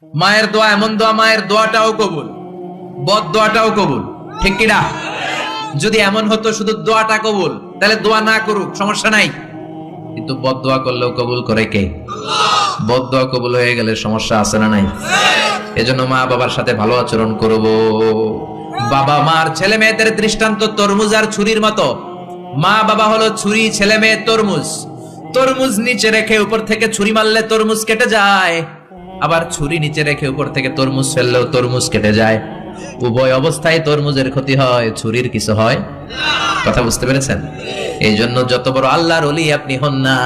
মায়ের দোয়া এমন দোয়া, মায়ের দোয়াটাও কবুল, বদ দোয়াটাও কবুল, ঠিক কিনা? যদি এমন হতো শুধু দোয়াটা কবুল, তাহলে দোয়া না করুক সমস্যা নাই, কিন্তু বদ দোয়া করলেও কবুল করে কে? বদ দোয়া কবুল হয়ে গেলে সমস্যা আছে না নাই? এজন্য মা বাবার সাথে ভালো আচরণ করব। বাবা মার ছেলে মেয়েদের দৃষ্টান্ত তরমুজ আর ছুরির মতো। মা বাবা হলো ছুরি, ছেলে মেয়ে তরমুজ। তরমুজ নিচে রেখে উপর থেকে ছুরি মারলে তরমুজ কেটে যায়, আবার ছুরি নিচে রেখে উপর থেকে তরমুজ ফেললেও তরমুজ কেটে যায়। উভয় অবস্থায় তরমুজের ক্ষতি হয়, ছুরির কিছু হয়। কথা বুঝতে পেরেছেন? এই জন্য যত বড় আল্লাহর ওলি আপনি হন না,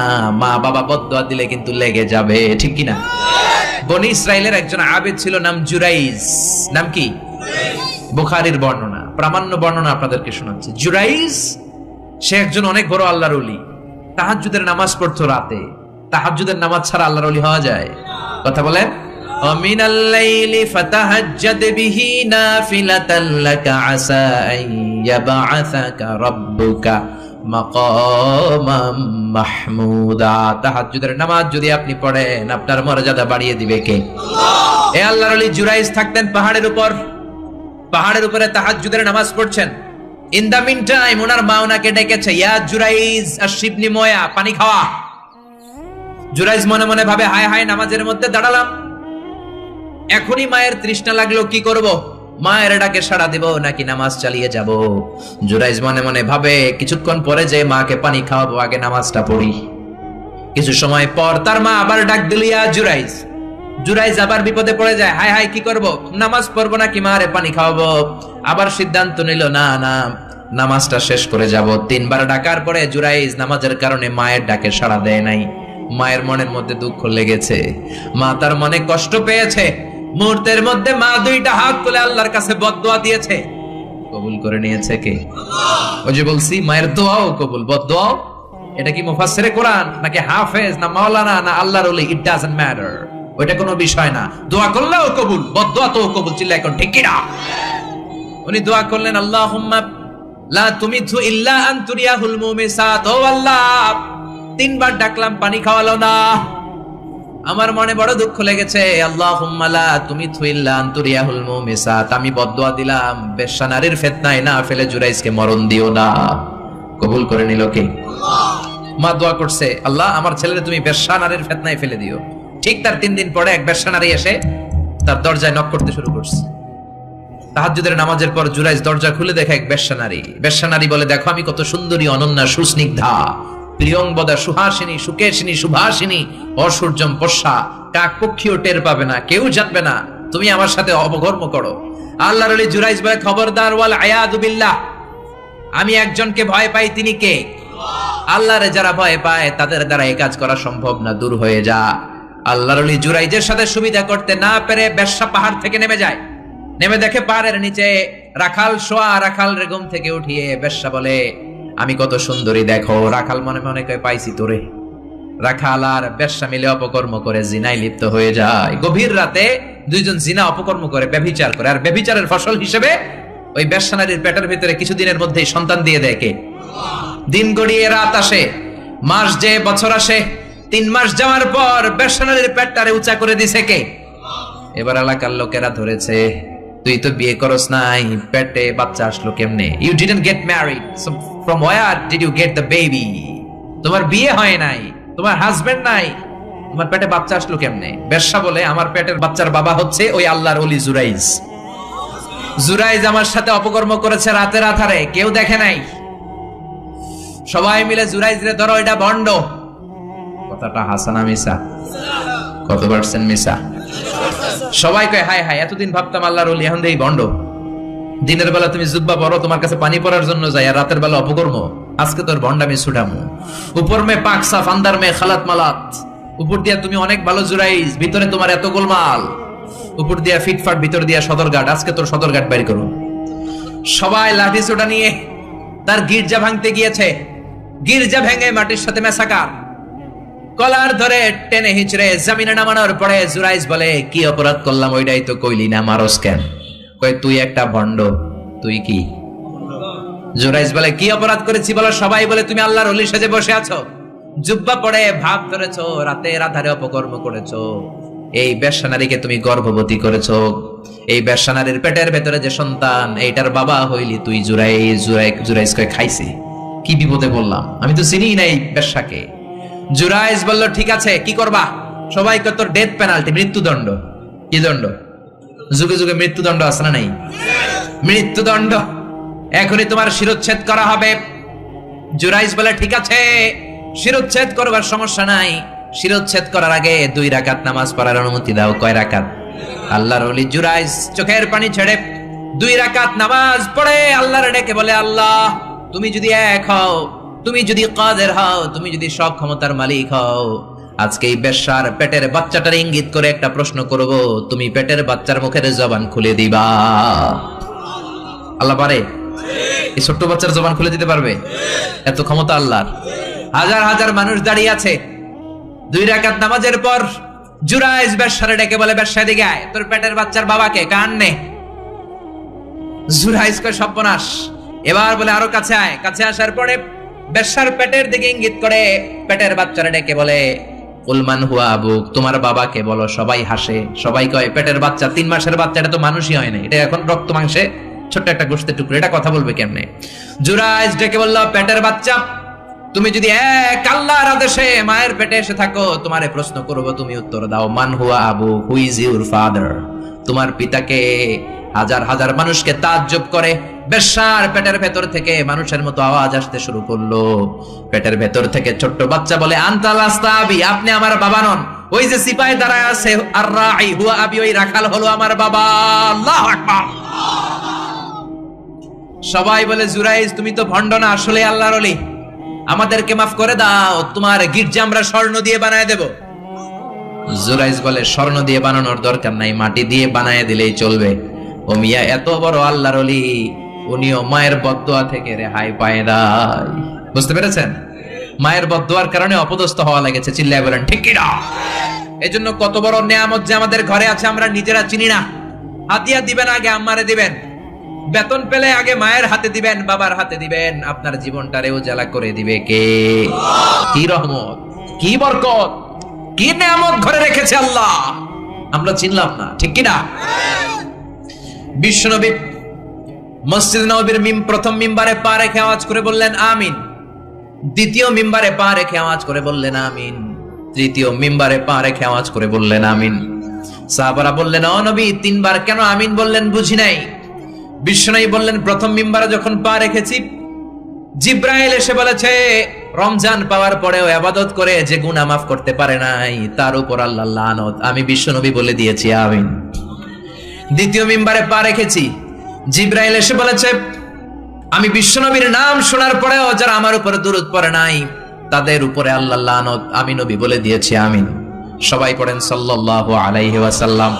মা বাবা বদদোয়া দিলে কিন্তু লেগে যাবে, ঠিক কিনা? বনি ইসরাইলের একজন আবেদ ছিল, নাম জুরাইজ। নাম কি? বুখারীর বর্ণনা, প্রামাণ্য বর্ণনা আপনাদেরকে শোনাচ্ছি। জুরাইজ সে একজন অনেক বড় আল্লাহর ওলি। তাহাজ্জুদের নামাজ পড়তো রাতে। তাহাজ্জুদের নামাজ ছাড়া আল্লাহর ওলি হওয়া যায়? কথা বলেন। ওয়ামিনাল লাইলি ফাতাহাজ্জাদ বিহি নাফিলাতাল লাকা আসা আন ইয়াবআসাকা রাব্বুকা মাকামাম মাহমুদা। তাহাজ্জুদের নামাজ যদি আপনি পড়েন, আপনার মর্যাদা বাড়িয়ে দিবে কে? আল্লাহ। এই আল্লাহর ওলি জুরাইজ থাকতেন পাহাড়ের উপর। পাহাড়ের উপরে তাহাজ্জুদের নামাজ পড়ছেন। ইন দা মিন টাইম ওনার মা ওনাকে ডেকেছে, ইয়া জুরাইজ আশরিবনি ময়া, পানি খাওয়া। জুরাইজ মনে মনে ভাবে, হায় হায়, নামাজের মধ্যে দাঁড়ালাম, এখনই মায়ের তৃষ্ণা লাগলো, কি করব? মায়ের ডাকে সাড়া দেব নাকি নামাজ চালিয়ে যাব? জুরাইজ মনে মনে ভাবে, কিছুক্ষণ পরে যে মাকে পানি খাওয়াবো, আগে নামাজটা পড়ি। কিছু সময় পর তার মা আবার ডাক দিল, ইয়া জুরাইজ। জুরাইজ আবার বিপদে পড়ে যায়, হায় হায়, কি করব? নামাজ পড়বো নাকি মারে পানি খাওয়াবো? আবার সিদ্ধান্ত নিল, না না, নামাজটা শেষ করে যাব। 3 বার ডাকার পরে জুরাইজ নামাজের কারণে মায়ের ডাকে সাড়া দেয় নাই। মায়ের মনের মধ্যে দুঃখ লেগেছে, মা তার মনে কষ্ট পেয়েছে। মুহূর্তের মধ্যে মা 2টা হাত তুলে আল্লাহর কাছে বদদোয়া দিয়েছে। কবুল করে নিয়েছে কে? ওই যে বলছি, মায়ের দোয়াও কবুল, বদদোয়াও। এটা কি মুফাসসিরে কোরআন নাকি হাফেজ না মাওলানা না আল্লাহর ওলি, ইট ডাজন্ট ম্যাটার। ওইটা কোনো বিষয় না। দোয়া করলেও কবুল, বদদোয়া তো কবুল। চিল্লা এখন ঠিক কিনা? উনি দোয়া করলেন, আল্লাহুম্মা লা তুমিতহু ইল্লা আন তুরিয়াহুল মুমিসাত। ও আল্লাহ, 3 বার ডাকলাম, পানি খাওয়ালো না। আমার মনে বড় দুঃখ লেগেছে। আল্লাহুম্মা লা তুমিতহু ইল্লা আন তুরিয়াহুল মুমিসাত। আমি বদদোয়া দিলাম, বেশ্যা নারীর ফিতনায় না ফেলে জুরাইজকে মরণ দিও না। কবুল করে নিল কে? মা দোয়া করছে, আল্লাহ আমার ছেলেরে তুমি বেশ্যা নারীর ফিতনায় ফেলে দিও। ঠিক তার 3 দিন পরে এক বেশ্যা নারী এসে তার দরজায় নক করতে শুরু করছে। তাহাজ্জুদের নামাজের পর জুরাইজ দরজা খুলে দেখে এক বেশ্যা নারী। বেশ্যা নারী বলে, দেখো আমি কত সুন্দরী, অনন্যা, সুস্নিগ্ধা, প্রিয়ংবদা, সুহাসিনী, সুকেশিনী, সুভাসিনী, অসূর্যম পশ্যা, কাক পক্ষীও টের পাবে না, কেউ জানবে না তুমি আমার সাথে অপকর্ম করো। আল্লাহর ওলি জুরাইজ বলে, খবরদার, ওয়াল আয়াযু বিল্লাহ, আমি একজনকে ভয় পাই, তিনি কে? আল্লাহরে যারা ভয় পায় তাদের দ্বারা এই কাজ করা সম্ভব না, দূর হয়ে যা। আল্লাহর ওলি জুরাইজের সাথে সুবিধা করতে না পেরে বেশ্যা পাহাড় থেকে নেমে যায়। নেমে দেখে পাহাড়ের নিচে রাখাল শোয়া। রাখাল রেগম থেকে উঠিয়ে বেশ্যা বলে, আমি কত সুন্দরী দেখো। রাখাল মনে মনে কয়, পাইছি তোরে। রাখাল আর বেশ্যা মিলে অপকর্ম করে জিনায় লিপ্ত হয়ে যায়। গভীর রাতে 2 জন জিনা অপকর্ম করে, ব্যভিচার করে। আর ব্যভিচারের ফসল হিসেবে ওই বেশ্যা নারীর পেটের ভিতরে কিছুদিনের মধ্যেই সন্তান দিয়ে দেয় কে? দিন গড়িয়ে রাত আসে, মাস যে বছর আসে। 3 মাস যাওয়ার পর বেশ্যা নারীর পেটটারে উঁচা করে দিছে কে? এবার এলাকার লোকেরা ধরেছে, তুই তো বিয়ে করস নাই, পেটে বাচ্চা আসলো কেমনে? You didn't get married, so from where did you get the baby? তোমার বিয়ে হয় নাই, তোমার হাজবেন্ড নাই, তোমার পেটে বাচ্চা আসলো কেমনে? বেশ্যা বলে, আমার পেটের বাচ্চার বাবা হচ্ছে ওই আল্লাহর ওলি জুরাইজ। জুরাইজ আমার সাথে অপকর্ম করেছে রাতের আধারে, কেউ দেখে নাই। সবাই মিলে জুরাইজ রে ধরো, এটা ভণ্ড। কথাটা হাসানা মিসা? কত পার্সেন্ট মিসা? সবাই কয়, হায় হায়, এতদিন ভাবতাম আল্লাহর ওলি, এখন দেই ভণ্ড। দিনের বেলা তুমি জুব্বা পরো, তোমার কাছে পানি পড়ার জন্য যাই, আর রাতের বেলা অপকর্ম। আজকে তোর ভণ্ডামি ছুটামু। উপর মে পাক সাফ, আন্দার মে খালাত মালাত। উপর দিয়া তুমি অনেক ভালো জুরাইজ, ভিতরে তোমার এত গোলমাল। উপর দিয়া ফিটফাট, ভিতর দিয়া সদরঘাট। আজকে তোর সদরঘাট বের করুন। সবাই লাঠি সোটা নিয়ে তার গির্জা ভাঙতে গিয়েছে। গির্জা ভেঙে মাটির সাথে মেসাকার। কলার ধরে টেনে হিচড়ে জমিনে নামানোর পরে জুরাইজ বলে, কি অপরাধ করলাম? ওইটাই তো কইলি না, মারস কেন? কয়, তুই একটা ভণ্ড। তুই কি? জুরাইজ বলে, কি অপরাধ করেছি বলো? সবাই বলে, তুমি আল্লাহর ওলি সেজে বসে আছো, জুব্বা পড়ে ভাব ধরেছো, রাতের আধারে অপকর্ম করেছো। এই বেশ্যা নারীকে তুমি গর্ভবতী করেছো, এই বেশ্যা নারীর পেটের ভেতরে যে সন্তান এইটার বাবা হইলি তুই। জুরাইজ কয় খাইছে, কি বিপদে বললাম, আমি তো চিনি না এই বেশ্যাকে। জুরাইজ বলল ঠিক আছে, কি করবা? সবাই কত ডেথ পেনাল্টি, মৃত্যুদণ্ড। কি দণ্ড? যুগে যুগে মৃত্যুদণ্ড আছে না নাই? মৃত্যুদণ্ড, এখনই তোমার শিরোচ্ছেদ করা হবে। জুরাইজ বলে ঠিক আছে, শিরোচ্ছেদ করবার সমস্যা নাই, শিরোচ্ছেদ করার আগে 2 রাকাত নামাজ পড়ার অনুমতি দাও। কয় রাকাত? আল্লাহর ওলি জুরাইজ চোখের পানি ছেড়ে 2 রাকাত নামাজ পড়ে আল্লাহর ডেকে বলে, আল্লাহ তুমি যদি এক হও, তুমি যদি কাদের হও, তুমি যদি সব ক্ষমতার মালিক হও, আজকে এই বেশ্যার পেটের বাচ্চাটার ইঙ্গিত করে একটা প্রশ্ন করব, তুমি পেটের বাচ্চার মুখের জবান খুলে দিবা। আল্লাহ পারে? এই ছোট্ট বাচ্চার জবান খুলে দিতে পারবে? এত ক্ষমতা আল্লাহর। হাজার হাজার মানুষ দাঁড়িয়ে আছে। 2 রাকাত নামাজের পর জুরাইজ বেশ্যারে ডেকে বলে, বেশ্যা দিকে আয়, তোর পেটের বাচ্চার বাবাকে কান নে। জুরাইজ কয় সর্বনাশ। এবার বলে আরো কাছে আয়। কাছে আসার পরে বেশ্যার পেটের দিকে ইঙ্গিত করে পেটের বাচ্চারে ডেকে বলে, উলমান হুয়া আবুক, তোমার বাবাকে বলো। সবাই হাসে, সবাই কয় পেটের বাচ্চা, 3 মাসের বাচ্চা, এটা তো মানুষই হয় না, এটা এখন রক্ত মাংসে ছোট্ট একটা গোশতের টুকরো, এটা কথা বলবে কেমনে? জুরাইজ ডেকে বলল, পেটের বাচ্চা, তুমি যদি এক আল্লাহর আদেশে মায়ের পেটে এসে থাকো, তোমারে প্রশ্ন করব, তুমি উত্তর দাও। মান হুয়া Abu, who is your father? তোমার পিতাকে? হাজার হাজার মানুষকে তাজ্জব করে বেশ্যার পেটের ভেতর থেকে মানুষের মতো আওয়াজ আসতে শুরু করলো। পেটের ভেতর থেকে ছোট্ট বাচ্চা বলে, আনতাল আস্তাবি, আপনি আমার বাবা নন। ওই যে সিপাহি দাঁড়ায় আছে, আর রাই হুয়া আবি, ওই রাখাল হলো আমার বাবা। আল্লাহু আকবার। সবাই বলে, জুরাইজ তুমি তো ভণ্ড না, আসলে আল্লাহর ওলি, আমাদেরকে মাফ করে দাও, তোমার গির্জা আমরা স্বর্ণ দিয়ে বানায় দেব। জুরাইজ বলে, স্বর্ণ দিয়ে বানানোর দরকার নাই, মাটি দিয়ে বানায় দিলেই চলবে। ও মিয়া, এত বড় আল্লাহর ওলি, উনিও মায়ের বদদোয়া থেকে রেহাই পায় নাই। বুঝতে পেরেছেন? মায়ের বদদোয়ার কারণে অপদস্থ হওয়া লেগেছে। চিল্লায় বলেন ঠিক কি না? এজন্য কত বড় নিয়ামত যে আমাদের ঘরে আছে আমরা নিজেরা চিনি না। হাতিয়া দিবেন আগে আম্মারে দিবেন, বেতন পেলে আগে মায়ের হাতে দিবেন, বাবার হাতে দিবেন, আপনার জীবনটারে উজালা করে দিবে কে? কি রহমত, কি বরকত, কি নিয়ামত ঘরে রেখেছে আল্লাহ, আমরা চিনলাম না। ঠিক কি না? বিশ্বনবী মসজিদ নববীর প্রথম মিম্বারে পা রেখে আওয়াজ করে বললেন আমিন। দ্বিতীয় মিম্বারে পা রেখে আওয়াজ করে বললেন আমিন। তৃতীয় মিম্বারে পা রেখে আওয়াজ করে বললেন আমিন। সাহাবারা বললেন, ও নবী, 3 বার কেন আমিন বললেন? বুঝি নাই। বিশ্বনবী বললেন, প্রথম মিম্বারে যখন পা রেখেছি, জিব্রাইল এসে বলেছে, রমজান পাওয়ার পরেও ইবাদত করে যে গুনাহ মাফ করতে পারে নাই, তার উপর আল্লাহর লানত। আমি বিশ্বনবী বলে দিয়েছি আমিন। দ্বিতীয় মিম্বারে পা রেখেছি, জিব্রাইল এসে বলেছে, আমি বিশ্বনবীর নাম শোনার পরেও যারা আমার উপরে দুরূদ পড়ে নাই, তাদের উপরে আল্লাহর লানত। আমি নবী বলে দিয়েছি আমিন। সবাই পড়েন সাল্লাল্লাহু আলাইহি ওয়াসাল্লাম।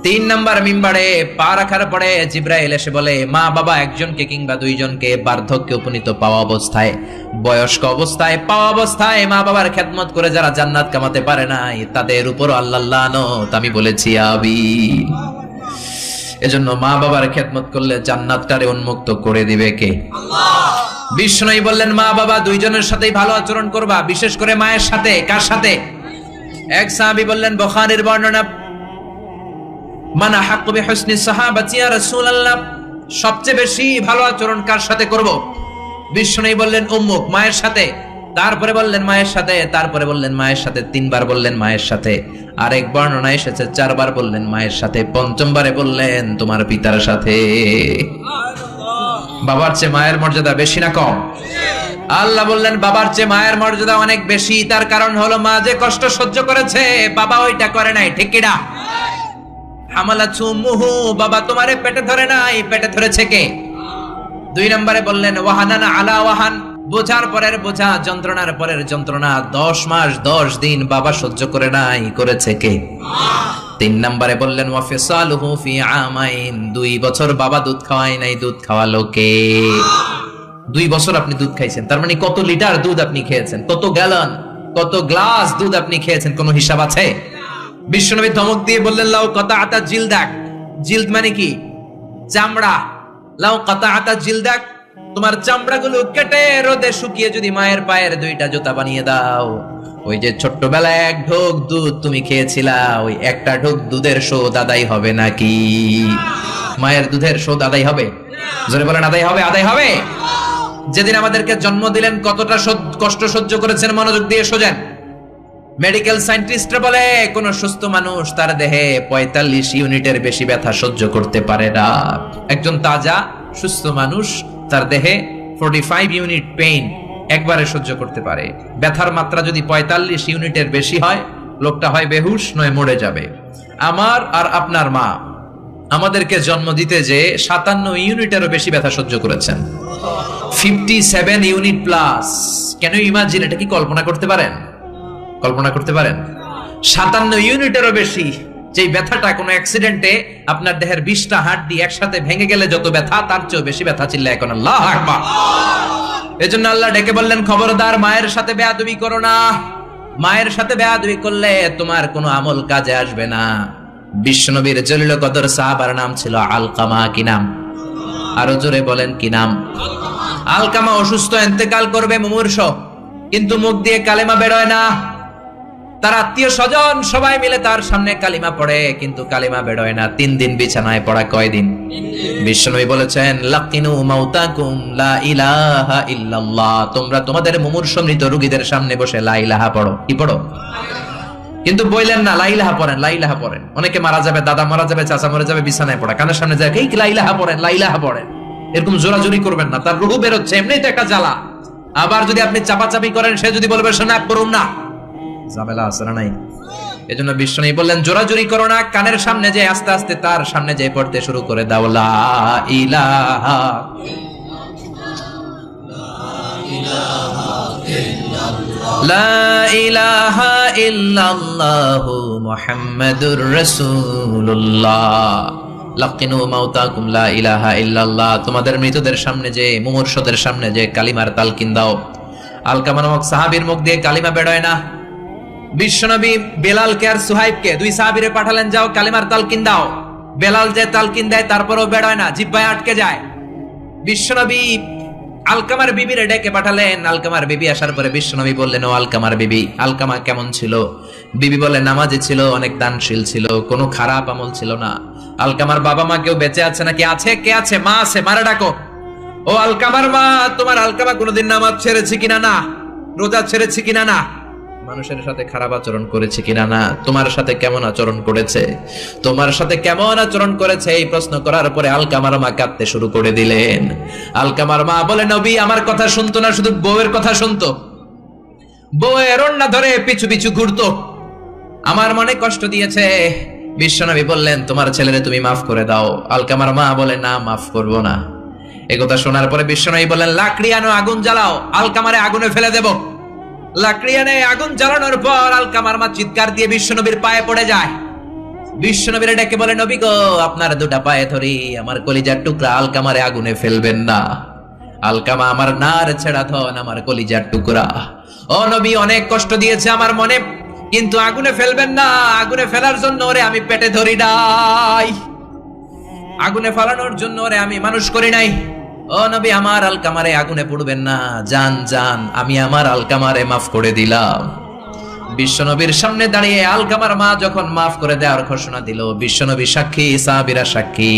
3 নাম্বার মিম্বারে পা রাখার পরে জিব্রাইল এসে বলে, মা বাবা একজনকে কিংবা 2 জনকে বার্ধক্যে উপনীত পাওয়া অবস্থায়, বয়স্ক অবস্থায়, পাওয়া অবস্থায় মা বাবার খেদমত করে যারা জান্নাত কামাতে পারে নাই, তাদের উপর আল্লাহর লানত। আমি বলেছি আমিন। এজন্য মা বাবার খেদমত করলে জান্নাতটারে উন্মুক্ত করে দিবে কে? আল্লাহ। বিষ্ণুই বললেন, মা বাবা 2 জনের সাথেই ভালো আচরণ করবা, বিশেষ করে মায়ের সাথে। কার সাথে? এক সাহাবী বললেন, বুখারীর বর্ণনা, মান আহাক্কু বিহুসনি সাহাবাতি ইয়া রাসূলুল্লাহ, সবচেয়ে বেশি ভালো আচরণ কার সাথে করব? বিষ্ণুই বললেন, উম্মুক, মায়ের সাথে। তারপরে বললেন মায়ের সাথে, তারপরে বললেন মায়ের সাথে, 3 বার বললেন মায়ের সাথে। আরেক বর্ণনা এসেছে 4 বার বললেন মায়ের সাথে, 5ম বারে বললেন তোমার পিতার সাথে। বাবার চেয়ে মায়ের মর্যাদা বেশি না কম? আল্লাহ বললেন বাবার চেয়ে মায়ের মর্যাদা অনেক বেশি। তার কারণ হলো মা যে কষ্ট সহ্য করেছে, বাবা ওইটা করে নাই। ঠিক কি না? হামালাতু উম্মুহু, বাবা তোমারে পেটে ধরে নাই, পেটে ধরেছে কে? 2 নম্বরে বললেন ওয়াহানানা আলা ওয়াহান, বোঝার পরের বোঝা, যন্ত্রণার পরের যন্ত্রণা 10 মাস 10 দিন বাবা সহ্য করে নাই, করেছে কে? 3 নম্বরে বললেন ওয়াফিসালুহু ফি আমাইন, 2 বছর বাবা দুধ খাওয়ায় নাই, দুধ খাওয়ালো কে? 2 বছর আপনি দুধ খাইছেন, তার মানে কত লিটার দুধ আপনি খেয়েছেন, কত গ্যালন, কত গ্লাস দুধ আপনি খেয়েছেন, কোনো হিসাব আছে? বিশ্বনবী ধমক দিয়ে বললেন লাউ কাতাআতা জিলদাক, জিলদ মানে কি? চামড়া। লাউ কাতাআতা জিলদাক, তোমার চামড়াগুলো কেটে রোদে শুকিয়ে যদি মায়ের পায়ের 2টা জুতা বানিয়ে দাও, ওই যে ছোট্টবেলায় এক ঢোক দুধ তুমি খেয়েছিলা, ওই একটা ঢোক দুধের শোধ আদায় হবে নাকি? মায়ের দুধের শোধ আদায় হবে? জোরে বলেন আদায় হবে, আদায় হবে। যেদিন আমাদেরকে জন্ম দিলেন কতটা কষ্ট সহ্য করেছেন, মনোযোগ দিয়ে শোনেন। মেডিকেল সায়েন্টিস্টরা বলে কোন সুস্থ মানুষ তার দেহে 45 ইউনিটের বেশি ব্যথা সহ্য করতে পারে না। একজন তাজা সুস্থ মানুষ তার দেহে 45 ইউনিট পেইন একবারে সহ্য করতে পারে। ব্যথার মাত্রা যদি 45 ইউনিটের বেশি হয়, লোকটা হয় বেহুশ নয় মরে যাবে। আমার আর আপনার মা আমাদেরকে জন্ম দিতে যে 57 ইউনিটেরও বেশি ব্যথা সহ্য করেছেন, 57 ইউনিট প্লাস। কেন ইমাজিন, এটা কি কল্পনা করতে পারেন? কল্পনা করতে পারেন 57 ইউনিটেরও বেশি যেই ব্যথাটা কোনো অ্যাক্সিডেন্টে আপনার দেহের 20টা হাড়ি একসাথে ভেঙে গেলে যত ব্যথা, তার চেয়েও বেশি ব্যথা। চিল্লায় এখন আল্লাহু আকবার। এজন্য আল্লাহ ডেকে বললেন, খবরদার মায়ের সাথে বেয়াদবি করো না। মায়ের সাথে বেয়াদবি করলে তোমার কোনো আমল কাজে আসবে না। বিশ্বনবীর জলিল কদর সাহাবার নাম ছিল আলকামা। কি নাম? আরো জোরে বলেন, কি নাম? আলকামা অসুস্থ, ইন্তেকাল করবে, মুমূর্ষ, কিন্তু মুখ দিয়ে কালেমা বেরোয় না। তার আত্মীয় স্বজন সবাই মিলে তার সামনে কালিমা পড়ে, কিন্তু কালিমা বেরোয় না। 3 দিন বিছানায় পড়া। কয়দিন? বিশ্বনবী বলেছেন, লাকিনু মাউতাকুম লা ইলাহা ইল্লাল্লাহ। তোমরা তোমাদের মুমূর্ষ মৃত রোগীদের সামনে বসে লা ইলাহা পড়ো। কি পড়ো? কিন্তু বললেন না লা ইলাহা পড়েন, লা ইলাহা পড়েন। অনেকে মারা যাবে, দাদা মারা যাবে, চাচা মরে যাবে, বিছানায় পড়া, কানের সামনে যায় এই লা ইলাহা পড়েন, লা ইলাহা পড়েন। এরকম জোরাজুরি করবেন না, তার রূহ বের হচ্ছে, এমনিই তো একটা জ্বালা। আবার যদি আপনি চাপাচাপি করেন, সে যদি বলবে শোনা করুন না, ঝামেলা আছে না নাই? এজন্য বিশ্বনবী বললেন, জোরাজুরি করো না, কানের সামনে যে আস্তে আস্তে তার সামনে যে পড়তে শুরু করে দাও, লা ইলাহা লা ইলাহা ইল্লাল্লাহু মুহাম্মাদুর রাসূলুল্লাহ। লাকিনু মাউতাকুম লা ইলাহা ইল্লাল্লাহ। তোমাদের মৃতদের সামনে যে, মুমূর্ষদের সামনে যে কালিমার তালকিন দাও। আলকামা নামক সাহাবীর মুখ দিয়ে কালিমা বেরোয় না। বিশ্বনবী বেলালকে আর সুহাইবকে, 2 সাহাবীরে পাঠালেন, যাও কালিমার তালকিন দাও। বেলাল যে তালকিন দেয় তারপরেও বেরোয় না, জিহ্বায় আটকে যায়। বিশ্বনবী আলকামার বিবিরে ডেকে পাঠালেন। আলকামার বিবি আসার পরে বিশ্বনবী বললেন, ও আলকামার বিবি, আলকামা কেমন ছিল? বিবি বলে, নামাজি ছিল, অনেক দানশীল ছিল, কোনো খারাপ আমল ছিল না। আলকামার বাবা মা কেউ বেঁচে আছে নাকি? আছে। কে আছে? মা আছে, মারা ডাকো। ও আলকামার মা, তোমার আলকামা কোনোদিন নামাজ ছেড়েছে কিনা? না। রোজা ছেড়েছে কিনা? না। মানুষের সাথে খারাপ আচরণ করেছে কিনা? না। তোমার সাথে কেমন আচরণ করেছে? তোমার সাথে কেমন আচরণ করেছে? এই প্রশ্ন করার পরে আলকামার মা কাঁদতে শুরু করে দিলেন। আলকামার মা বলে, নবী আমার কথা শুনতো না, শুধু বউয়ের কথা শুনতো। বউয়ের ওড়না ধরে পিছু পিছু ঘুরতো, আমার মনে কষ্ট দিয়েছে। বিশ্বনবী বললেন, তোমার ছেলেরে তুমি মাফ করে দাও। আলকামার মা বলে, না, মাফ করব না। একথা শোনার পরে বিশ্বনবী বললেন, লাকড়ি আনো, আগুন জ্বালাও, আলকামারে আগুনে ফেলে দেব। লাকড়ি এনে আগুন জ্বালানোর পর আলকামার মা চিৎকার দিয়ে বিশ্বনবীর পায়ে পড়ে যায়। বিশ্বনবীর ডেকে বলে, নবী গো, আপনার 2টা পায়ে ধরি, আমার কলিজার টুকরা আলকামারে আগুনে ফেলবেন না। আলকামা আমার নার ছেড়া ধন, আমার কলিজার টুকরা। ও নবী, অনেক কষ্ট দিয়েছে আমার মনে, কিন্তু আগুনে ফেলবেন না। আগুনে ফেলার জন্য ওরে আমি পেটে ধরি নাই, আগুনে ফালানোর জন্য ওরে আমি মানুষ করি নাই। ও নবী, আমার আলকামারে আগুনে পুড়বেন না, জান জান, আমি আমার আলকামারে মাফ করে দিলাম। বিশ্বনবীর সামনে দাঁড়িয়ে আলকামার মা যখন মাফ করে দেওয়ার ঘোষণা দিল, বিশ্বনবী সাক্ষী, সাহাবীরা সাক্ষী।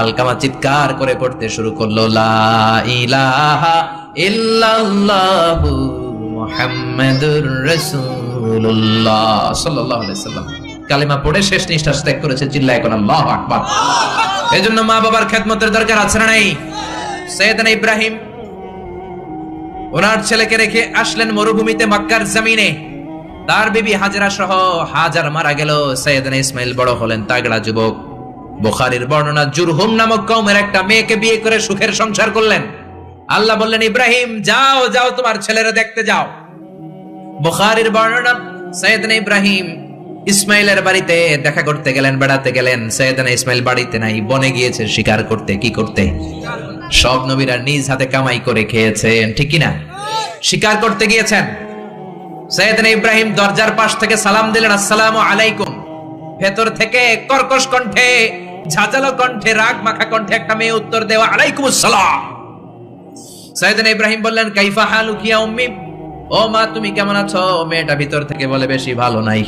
আলকামা চিৎকার করে পড়তে শুরু করলো, লা ইলাহা ইল্লাল্লাহু মুহাম্মাদুর রাসূলুল্লাহ সাল্লাল্লাহু আলাইহি সাল্লাম। কালিমা পড়ে শেষ নিঃশ্বাস ত্যাগ করেছে। চিল্লায় এখন আল্লাহু আকবার। এজন্য মা বাবার খেদমতের দরকার আছে না নাই? সৈয়দনা ইব্রাহিম ওনার ছেলেকে রেখে আসলেন মরুভূমিতে, মক্কার জমিনে। তার বিবি হাজরা সহ হাজার মারা গেল। সৈয়দনা ইসমাইল বড় হলেন, তাগড়া যুবক। বুখারীর বর্ণনা, জুরহুম নামক কওমের একটা মেয়েকে বিয়ে করে সুখের সংসার করলেন। আল্লাহ বললেন, ইব্রাহিম যাও যাও, তোমার ছেলেরা দেখতে যাও। বুখারীর বর্ণনা, সৈয়দনা ইব্রাহিম ইসমাইলের বাড়িতে দেখা করতে গেলেন, বেড়াতে গেলেন। সৈয়দনা ইসমাইল বাড়িতে নাই, বনে গিয়েছে শিকার করতে। কি করতে? সব নবীরা নিজ হাতে কামাই করে খেয়েছেন, ঠিক কিনা? শিকার করতে গিয়েছেন। সৈয়দনা ইব্রাহিম দরজার পাশ থেকে সালাম দিলেন, আসসালামু আলাইকুম। ভেতর থেকে কর্কশ কণ্ঠে, ঝাঁঝালো কণ্ঠে, রাগ মাখা কণ্ঠে একটা মেয়ে উত্তর দেওয়া, আলাইকুম আসসালাম। সৈয়দনা ইব্রাহিম বললেন, কাইফা হালুকি ইয়া উম্মি, ও মা তুমি কেমন আছো? মেয়েটা ভিতর থেকে বলে বেশি ভালো নাই।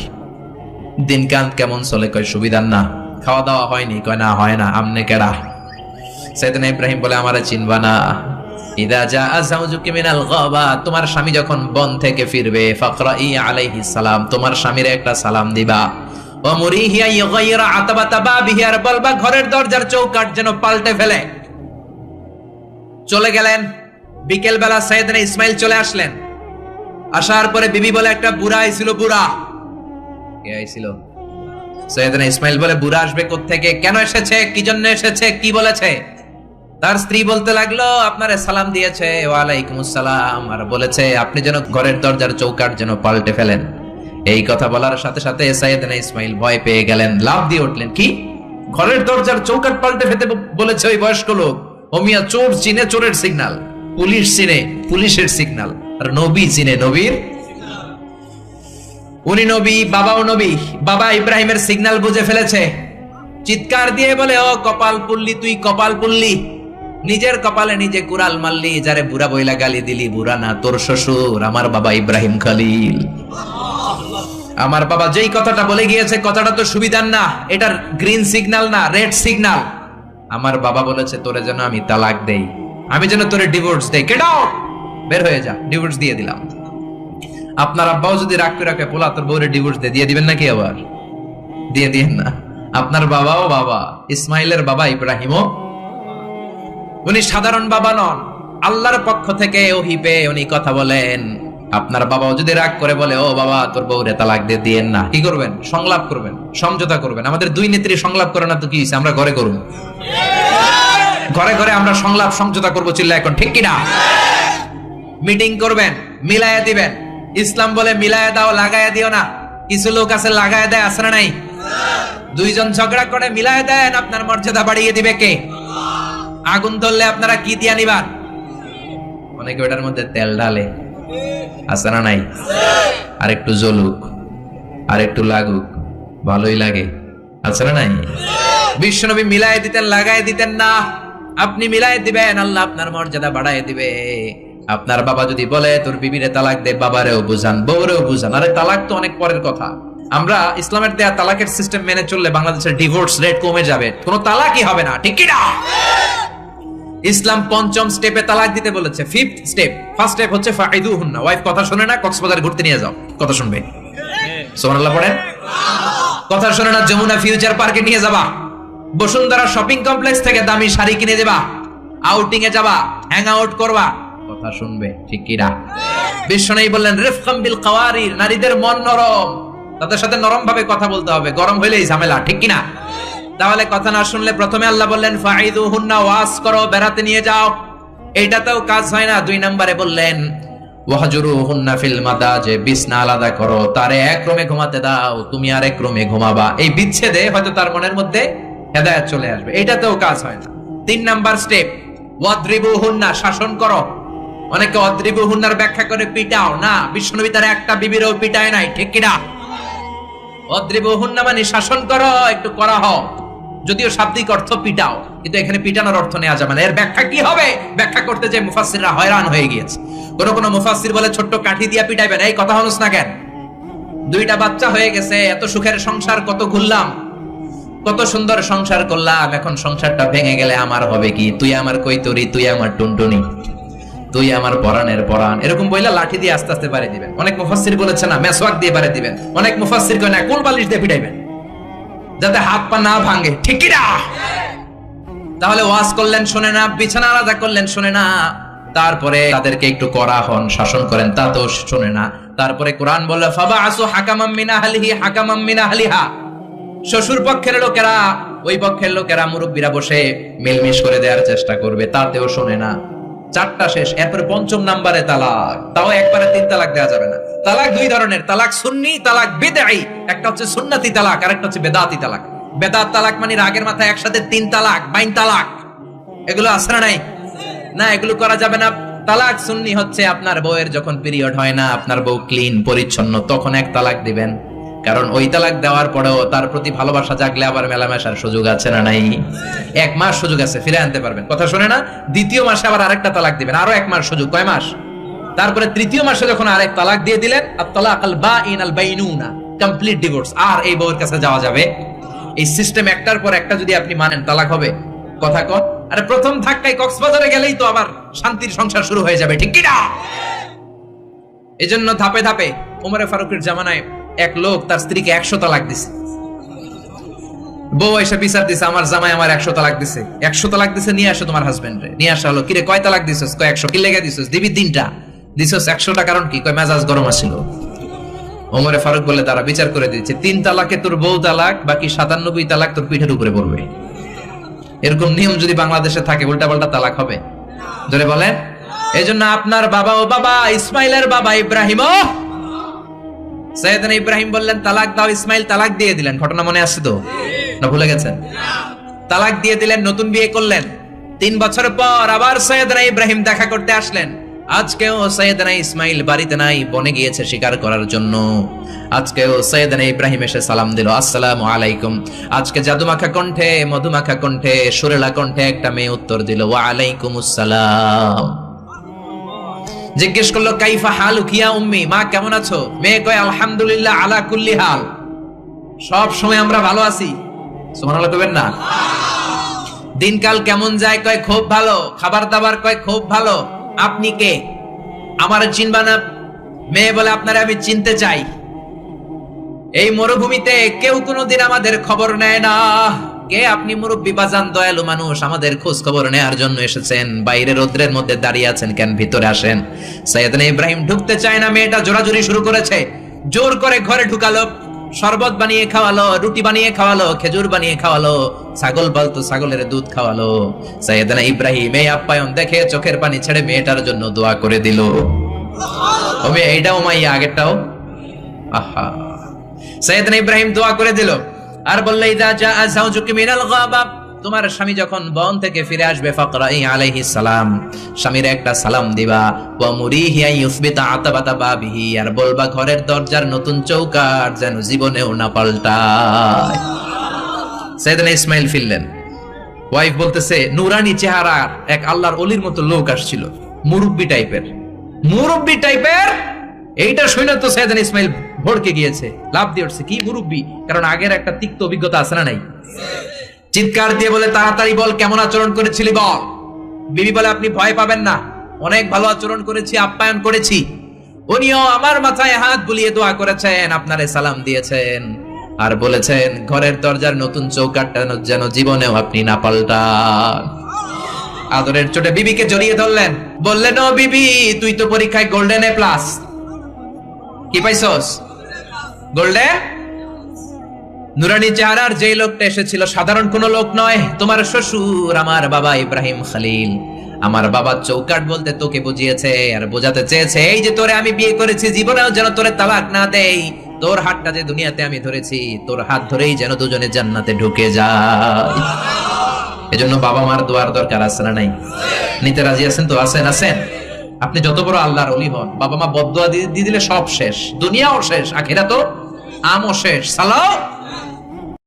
দিনকাল কেমন চলে? কয় সুবিধার না। খাওয়া দাওয়া হয়নি? কয় না হয় না। আমনে কেডা? সাইয়েদনা ইব্রাহিম বলে আমারে চিনবা না? ইদা জাআ যাওজুকি মিনাল গাবা, তোমার স্বামী যখন বন থেকে ফিরবে, ফাকরাই আলাইহিস সালাম, তোমার স্বামীর একটা সালাম দিবা। ওয়া মুরিহিয়া ইগাইরা আতাবাতা বাবিহি, আর বলবা ঘরের দরজার চৌকাঠ যেন পাল্টে ফেলে। চলে গেলেন। বিকেল বেলা সাইয়েদনা ইসমাইল চলে আসলেন। আসার পরে বিবি বলে একটা বুড়া আইছিল। বুড়া কে আইছিল? সাইয়েদনা ইসমাইল বলে বুড়া আসবে কোত্থেকে? কেন এসেছে? কি জন্য এসেছে? কি বলেছে? তার স্ত্রী বলতে লাগলো আপনারে সালাম দিয়েছে। ওয়ালাইকুমুস সালাম, আর বলেছে আপনি যেন ঘরের দরজার চৌকাঠ যেন পাল্টে ফেলেন। এই কথা বলার সাথে সাথে সাইয়েদনা ইসমাইল ভয় পেয়ে গেলেন, লাফ দিয়ে উঠলেন। কি? ঘরের দরজার চৌকাঠ পাল্টে ফেলতে বলেছে ওই বয়স্ক লোক? ও মিয়া, চোর চিনে চোরের সিগন্যাল, পুলিশ চিনে পুলিশের সিগন্যাল, আর নবী চিনে নবীর। উনি নবী, বাবাও নবী। বাবা ইব্রাহিমের সিগন্যাল বুঝে ফেলেছে। চিৎকার দিয়ে বলে, ও কপাল পুল্লি, তুই কপাল পুল্লি, নিজের কপালে নিজে কুড়াল মারলি। যারে বুড়া বইলা গালি দিলি, বুড়া না, তোর শ্বশুর আমার বাবা ইব্রাহিম খলিল। আমার বাবা যেই কথাটা বলে গিয়েছে, কথাটা তো সুবিধার না, এটার গ্রিন সিগন্যাল না, রেড সিগন্যাল। আমার বাবা বলেছে তোরে যেন আমি তালাক দেই, আমি যেন তোরে ডিভোর্স দেই। গেট আউট, বের হয়ে যা, ডিভোর্স দিয়ে দিলাম। আপনার আব্বাও যদি রাগ করে রাখে, পোলা তোর বউরে ডিভোর্স দিয়ে দিবেন নাকি? আবার দিয়ে দিয়েন না। আপনার বাবাও বাবা, ইসমাইলের বাবা ইব্রাহিমও। উনি সাধারণ বাবা নন, আল্লাহর পক্ষ থেকে ওহী পেয়ে উনি কথা বলেন। আপনার বাবাও যদি রাগ করে বলে, ও বাবা তোর বউরে তালাক দিয়ে দিয়েন না, কি করবেন? সংলাপ করবেন, সমঝোতা করবেন। আমাদের দুই নেত্রী সংলাপ করে না তো কি হইছে? আমরা ঘরে করব, ঘরে ঘরে আমরা সংলাপ সমঝোতা করবো। চিল্লা এখন ঠিক কিনা? মিটিং করবেন, মিলায়া দিবেন। ইসলাম বলে মিলায়া দাও, লাগায়া দিও না। কিছু লোক আছে লাগায়া দেয়, আছে না নাই? দুইজন ঝগড়া করে মিলায়া দেন, আপনার মর্যাদা বাড়িয়ে দিবে কে? আগুন ধরলে আপনারা কি দিয়া নিবান? অনেকে ওটার মধ্যে তেল ঢালে, আছে না নাই? আর একটু জ্বলুক, আর একটু লাগুক, ভালোই লাগে, আছে না নাই? বিশ্বনবী মিলাই দিতেন, লাগাই দিতেন না। আপনি মিলাই দিবেন, আল্লাহ আপনার মর্যাদা বাড়ায় দিবে। আপনার বাবা যদি বলে তোর বিবিরে তালাক দে, বাবারেও বুঝান, বউরেও বুঝান। আরে তালাক তো অনেক পরের কথা। আমরা ইসলামের দেয়া তালাকের সিস্টেম মেনে চললে বাংলাদেশের ডিভোর্স রেট কমে যাবে, কোনো তালাকই হবে না, ঠিক কি না? ইসলাম পঞ্চম স্টেপে তালাক দিতে বলেছে, ফিফথ স্টেপ। ফার্স্ট স্টেপ হচ্ছে ফাইদুহুন্না, ওয়াইফ কথা শুনে না, কক্সবাজার ঘুরতে নিয়ে যাও, কথা শুনবে। সুবহানাল্লাহ পড়েন। কথা শুনে না, যমুনা ফিউচার পার্কে নিয়ে যাবা, বসুন্ধরা শপিং কমপ্লেক্স থেকে দামি শাড়ি কিনে দেবা, আউটিং এ যাবা, হ্যাং আউট করবা, কথা শুনবে, ঠিক কি না? বিশ্বনবী বললেন রিফকাম বিল কাওয়ারির, নারীদের মন নরম, তাদের সাথে নরম ভাবে কথা বলতে হবে, গরম হইলেই ঝামেলা, ঠিক কি না? তাহলে কথা না শুনলে প্রথমে আল্লাহ বললেন ফাইদুহুন্না, ওয়াজ করো, বেড়াতে নিয়ে যাও। এইটাতেও কাজ হয় না, 2 নম্বরে বললেন ওয়াহজুরুহুন্না ফিল মাদাজি, বিছনা আলাদা করো, তারে এক রুমে ঘুমাতে দাও, তুমি আর এক রুমে ঘুমাবা। এই বিচ্ছেদে হয়তো তার মনের মধ্যে হেদায়েত চলে আসবে, এইটাতেও কাজ হয় না। 3 নাম্বার স্টেপ ওয়াদরিবুহুন্না, শাসন করো। অনেকে ওয়াদরিবুহুন্নার ব্যাখ্যা করে পিটাও না, বিশ্বনবী তার একটা বিবিরও পিটায় নাই, ঠিক কি না? ওয়াদরিবুহুন্না মানে শাসন করো, একটু করা হও, যদিও শাব্দিক অর্থ পিটাও, কিন্তু এখানে পিটানোর অর্থ নেওয়া যাবে না। এর ব্যাখ্যা কি হবে? ব্যাখ্যা করতে যে মুফাসসিররা হয়রান হয়ে গিয়েছে। কোন মুফাসসির বলে ছোট্ট কাঠি দিয়া পিটাইবেন, এই কথা হনস না কেন? 2টা বাচ্চা হয়ে গেছে, এত সুখের সংসার, কত ঘুরলাম, কত সুন্দর সংসার করলাম, এখন সংসারটা ভেঙে গেলে আমার হবে কি? তুই আমার কৈতরি, তুই আমার টুনটুনি, তুই আমার পরাণের পরাণ, এরকম বইলা লাঠি দিয়ে আস্তে আস্তে বাড়ি দিবেন। অনেক মুফাসসির বলেছে না, মেসওয়াক দিয়ে বাড়ি দিবেন। অনেক মুফাসসির কয় না, কোল বালিশ দিয়ে পিটাইবেন, যাতে হাত পা না ভাঙে, ঠিক কি না? তাহলে ওয়াজ করলেন শুনে না, বিছানা আলাদা করলেন শুনে না, তারপরে তাদেরকে একটু কড়া হন, শাসন করেন, তা তো শুনে না। তারপরে কোরআন বলল ফাবাআসু হাকামাম মিন আহলিহি হাকামাম মিন আহলিহা, শ্বশুর পক্ষের লোকেরা, ওই পক্ষের লোকেরা, মুরব্বিরা বসে মিলমিশ করে দেওয়ার চেষ্টা করবে, তাতেও শুনে না। 4টা শেষ, এরপরে 5ম নাম্বারে তালাক। তাও একবারে 3 তালাক দেওয়া যাবে না। তালাক 2 ধরনের, তালাক সুন্নি, তালাক বিদঈ। একটা হচ্ছে সুন্নতি তালাক, আর একটা হচ্ছে বেদাতি তালাক। বেদাত তালাক মানে রাগের মাথায় একসাথে 3 তালাক, বাইন তালাক, এগুলো আছে না নাই? না, এগুলো করা যাবে না। তালাক সুন্নি হচ্ছে আপনার বউয়ের যখন পিরিয়ড হয় না, আপনার বউ ক্লিন পরিচ্ছন্ন, তখন 1 তালাক দিবেন। কারণ ওই তালাক দেওয়ার পরেও তার প্রতি ভালোবাসা জাগলে আবার মেলামেশার সুযোগ আছে না নাই? 1 মাস সুযোগ আছে, ফিরে আনতে পারবেন, কথা শুনে না। 2য় মাসে আবার আরেকটা তালাক দিবেন, আরো 1 মাস সুযোগ। কয় মাস? তারপরে তৃতীয় মাসে যখন আরেক তালাক দিয়ে দিলেন, আত-তালাক আল-বাইন আল-বাইনুনা, কমপ্লিট ডিভোর্স, আর এই বউয়ের কাছে যাওয়া যাবে। এই সিস্টেম একটার পর একটা যদি আপনি মানেন, তালাক হবে। কথা কন। আরে প্রথম ধাক্কায় কক্সবাজারে গেলেই তো আবার শান্তির সংসার শুরু হয়ে যাবে, ঠিক কি না? এজন্য ধাপে ধাপে ওমরে ফারুকের জামানায় এক লোক তার স্ত্রীকে 100 তালাক দিছে। বউ এসে বিচার দিছে, আমার জামাই আমার 100 তালাক দিছে। 100 তালাক দিছে, নিয়ে আসো তোমার হাজবেন্ডে। নিয়ে আসা হলো, কিরে কয় তালাক দিছস? কয় 100। কি লেগে দিছস? দিবি 3টা। দিছস 100টা, কারণ কি? কয় মেজাজ গরম আছিল। ওমরে ফারুক বলে, তারা বিচার করে দিচ্ছে, 3 তালাকে তোর বউ তালাক, বাকি 97 তালাক তোর পিঠের উপরে পড়বে। এরকম নিয়ম যদি বাংলাদেশে থাকে, উল্টা পাল্টা তালাক হবে? ধরে বলেন। এই জন্য আপনার বাবা ও বাবা ইসমাইলের বাবা ইব্রাহিম, সাইয়েদনা ইব্রাহিম বললেন তালাক দাও, ইসমাইল তালাক দিয়ে দিলেন। ঘটনা মনে আছে তো, না ভুলে গেছেন? তালাক দিয়ে দিলেন, নতুন বিয়ে করলেন। 3 বছর পর আবার সাইয়েদনা ইব্রাহিম দেখা করতে আসলেন। আজকেও সাইয়েদনা ইসমাইল বাড়িতে নাই, বনে গিয়েছে শিকার করার জন্য। আজকেও সাইয়েদনা ইব্রাহিম এসে সালাম দিল, আসসালামু আলাইকুম। আজকে জাদুমাখা কণ্ঠে, মধুমাখা কণ্ঠে, সুরেলা কণ্ঠে একটা মেয়ে উত্তর দিল, ওয়া আলাইকুমুস সালাম। জিজ্ঞেস করলো, কাইফা হালুক ইয়া উম্মি, মা কেমন আছো? মেয়ে কয়, আলহামদুলিল্লাহ আলা কুল্লি হাল, সব সময় আমরা ভালো আছি। সুবহানাল্লাহ কইবেন না? দিনকাল কেমন যায়? কয় খুব ভালো। খাবার দাবার? কয় খুব ভালো। আপনি কে? আমার চিনবা না? মেয়ে বলে, আপনারে আমি চিনতে চাই। এই মরুভূমিতে কেউ কোনোদিন আমাদের খবর নেয় না। কে আপনি? মুরব্বী বাজান, দয়ালু মানুষ, আমাদের খোঁজ খবর নেয়ার জন্য এসেছেন। বাইরে রোদ্রের মধ্যে দাঁড়িয়ে আছেন কেন? ভিতরে আসেন। সাইয়েদনা ইব্রাহিম ঢুকতে চায় না, মেয়েটা জোরাজুরি শুরু করেছে। জোর করে ঘরে ঢুকালো, শরবত বানিয়ে খাওয়ালো, রুটি বানিয়ে খাওয়ালো, খেজুর বানিয়ে খাওয়ালো, ছাগল পালতো, ছাগলের দুধ খাওয়ালো। সাইয়েদনা ইব্রাহিম এই আপ্যায়ন দেখে চোখের পানি ছেড়ে মেয়েটার জন্য দোয়া করে দিল। ও মেয়ে, এইটাও মাইয়া, আগেরটাও। আহা, সাইয়েদনা ইব্রাহিম দোয়া করে দিল আর বললে, ইদা জাআ যাওজুকি মিনাল গাবা, তোমার স্বামী যখন বন থেকে ফিরে আসবে, ফাকরাই আলাইহিস সালাম, স্বামীর একটা সালাম দিবা। ওয়া মুরিহি আইয়ুসবিতা আতাবাতা বাবিহি, আর বলবা ঘরের দরজার নতুন চৌকাঠ যেন জীবনেও না পাল্টায়। সাইয়েদনা ইসমাইল ফিরলেন। ওয়াইফ বলতেছে, নুরানি চেহারার এক আল্লাহর ওলির মতো লোক আসছিল, মুরব্বি টাইপের। মুরব্বি টাইপের, এইটা শুনে তো সাইয়েদনা ইসমাইল ভড়কে গিয়েছে, লাভ দিয়ে উঠছে। কি মুরব্বি? কারণ আগের একটা তিক্ত অভিজ্ঞতা আছে না নাই? চিৎকার দিয়ে বলে, তাড়াতাড়ি বল কেমন আচরণ করেছিলি বল। বিবি বলে, আপনি ভয় পাবেন না, অনেক ভালো আচরণ করেছি, আপ্যায়ন করেছি। উনিও আমার মাথায় হাত বুলিয়ে দোয়া করেছেন, আপনারে সালাম দিয়েছেন, আর বলেছেন ঘরের দরজার নতুন চৌকাঠটা যেন জীবনেও আপনি না পাল্টান। আদরের চোটে বিবিকে জড়িয়ে ধরলেন, বললেন, ও বিবি, তুই তো পরীক্ষায় গোল্ডেন এ প্লাস। কি পাইছস? গোল্ডেন। নুরানি চেহারার যে লোকটা এসেছিল সাধারণ কোন লোক নয়, তোমার শ্বশুর, আমার বাবা ইব্রাহিম খলিল। আমার বাবা চৌকাঠ বলতে তোকে বুঝিয়েছে আর বোঝাতে চেয়েছে, এই যে তোরে আমি বিয়ে করেছি, জীবনেও যেন তোরে তালাক না দেই। তোর হাতটা যে দুনিয়াতে আমি ধরেছি, তোর হাত ধরেই যেন দুজনে জান্নাতে ঢুকে যায়। এজন্য বাবা মার দোয়ার দরকার আছে না নাই? নিতে রাজি আছেন তো? আছেন? আছেন? আপনি যত বড় আল্লাহর ওলি হন, বাবা মা বদদুয়া দিয়ে দিলে সব শেষ, দুনিয়াও শেষ, আখিরাতও আমও শেষ। সালাম।